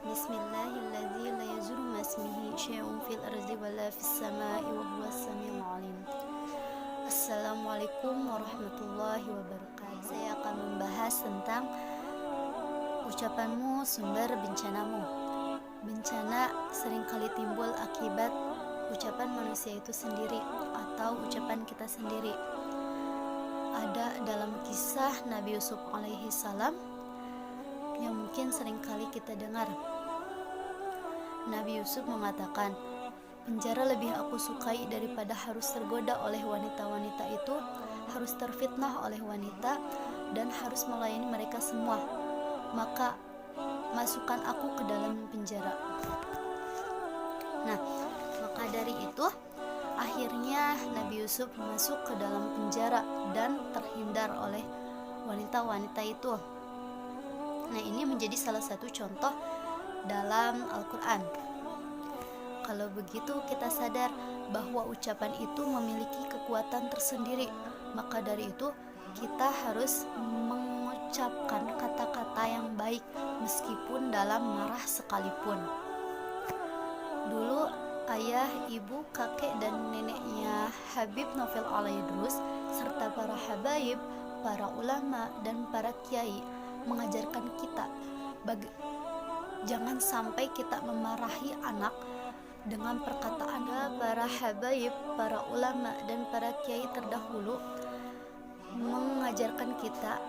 Bismillahilladzi la yazuru masmihi syai'un fil ardi wala fis samai wa huwas samiul alim. Assalamualaikum warahmatullahi wabarakatuh. Saya akan membahas tentang ucapanmu sumber bencanamu. Bencana seringkali timbul akibat ucapan manusia itu sendiri atau ucapan kita sendiri. Ada dalam kisah Nabi Yusuf alaihi salam yang mungkin seringkali kita dengar. Nabi Yusuf mengatakan, penjara lebih aku sukai daripada harus tergoda oleh wanita-wanita itu, harus terfitnah oleh wanita, dan harus melayani mereka semua. Maka masukkan aku ke dalam penjara. Nah, maka dari itu akhirnya Nabi Yusuf masuk ke dalam penjara dan terhindar oleh wanita-wanita itu. Nah, ini menjadi salah satu contoh dalam Al-Quran. Kalau begitu kita sadar bahwa ucapan itu memiliki kekuatan tersendiri. Maka dari itu kita harus mengucapkan kata-kata yang baik meskipun dalam marah sekalipun. Dulu ayah, ibu, kakek, dan neneknya Habib Novel Alaidrus serta para habaib, para ulama, dan para kiai mengajarkan kita jangan sampai kita memarahi anak dengan perkataan. Para habaib, para ulama, dan para kiai terdahulu mengajarkan kita,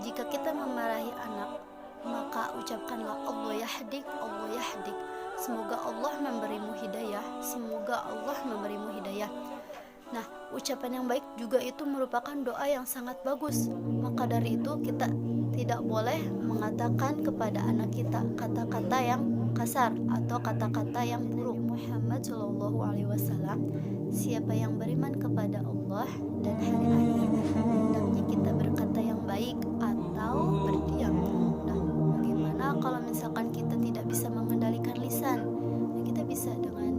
jika kita memarahi anak, maka ucapkanlah Allah yahdik, Allah yahdik. Semoga Allah memberimu hidayah, semoga Allah memberimu hidayah. Nah, ucapan yang baik juga itu merupakan doa yang sangat bagus. Maka dari itu kita tidak boleh mengatakan kepada anak kita kata-kata yang kasar atau kata-kata yang buruk. Muhammad SAW, siapa yang beriman kepada Allah dan hari akhir, hendaknya kita berkata yang baik atau berdiam. Nah, bagaimana kalau misalkan kita tidak bisa mengendalikan lisan? Nah, kita bisa dengan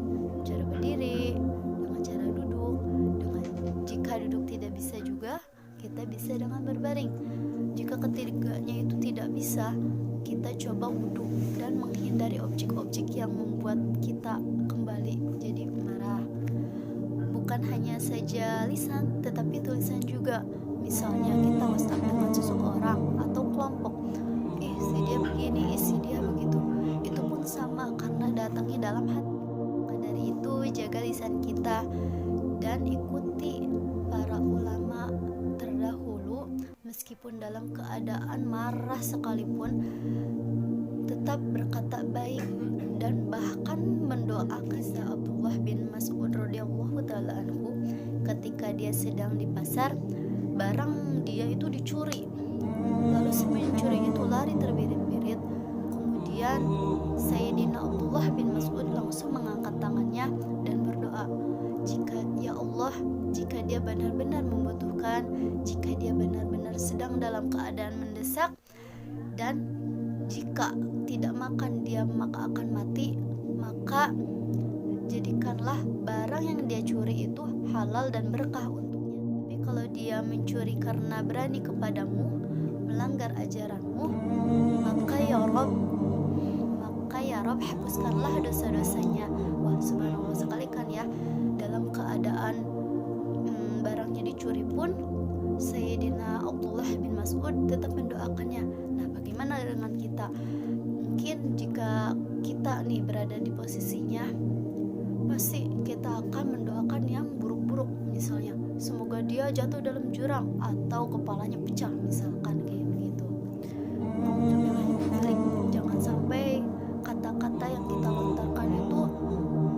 cara berdiri, dengan cara duduk, jika duduk tidak bisa juga, kita bisa dengan berbaring. Jika ketiganya itu tidak bisa, kita coba wudhu dan menghindari objek-objek yang membuat kita kembali menjadi marah. Bukan hanya saja lisan, tetapi tulisan juga. Misalnya kita WhatsApp dengan seseorang atau kelompok, si dia begini, si dia begitu. Itu pun sama karena datangnya dalam hati. Maka dari itu jaga lisan kita dan ikuti para ulama terdahulu. Meskipun dalam keadaan marah sekalipun, tetap berkata baik dan bahkan mendoakan. Abdullah bin Mas'ud radhiyallahu taala anhu, ketika dia sedang di pasar, barang dia itu dicuri. Lalu si pencuri itu lari terbirit-birit. Kemudian Sayyidina Abdullah bin Mas'ud langsung mengangkat tangannya dan berdoa, ya Allah, jika dia benar-benar membutuhkan, jika dia benar-benar sedang dalam keadaan mendesak, dan jika tidak makan dia maka akan mati, maka jadikanlah barang yang dia curi itu halal dan berkah untuknya. Tapi kalau dia mencuri karena berani kepadamu, melanggar ajaranmu, maka ya Rob, hapuskanlah dosa-dosanya. Wah, subhanallah sekali kan ya, dalam keadaan barangnya dicuri pun Sayyidina Abdullah bin Mas'ud tetap mendoakannya. Nah, bagaimana dengan kita? Mungkin jika kita nih berada di posisinya, pasti kita akan mendoakan yang buruk-buruk. Misalnya, semoga dia jatuh dalam jurang atau kepalanya pecah, misalkan kayak begitu. Jangan sampai kata-kata yang kita lontarkan itu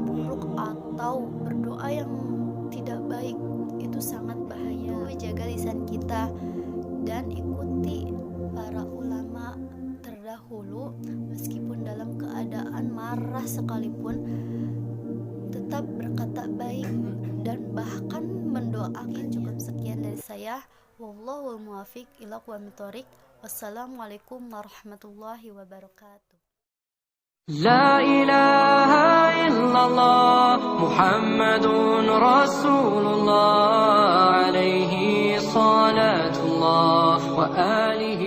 buruk atau berdoa yang tidak baik. Itu sangat bahaya. Jaga lisan kita dan ikuti para ulama terdahulu. Meskipun dalam keadaan marah sekalipun, tetap berkata baik dan bahkan mendoakan. Cukup sekian dari saya. Wallahul muwaffiq ila aqwamit thoriq. Wassalamualaikum warahmatullahi wabarakatuh. لا إله إلا الله محمد رسول الله عليه صلاة الله وآله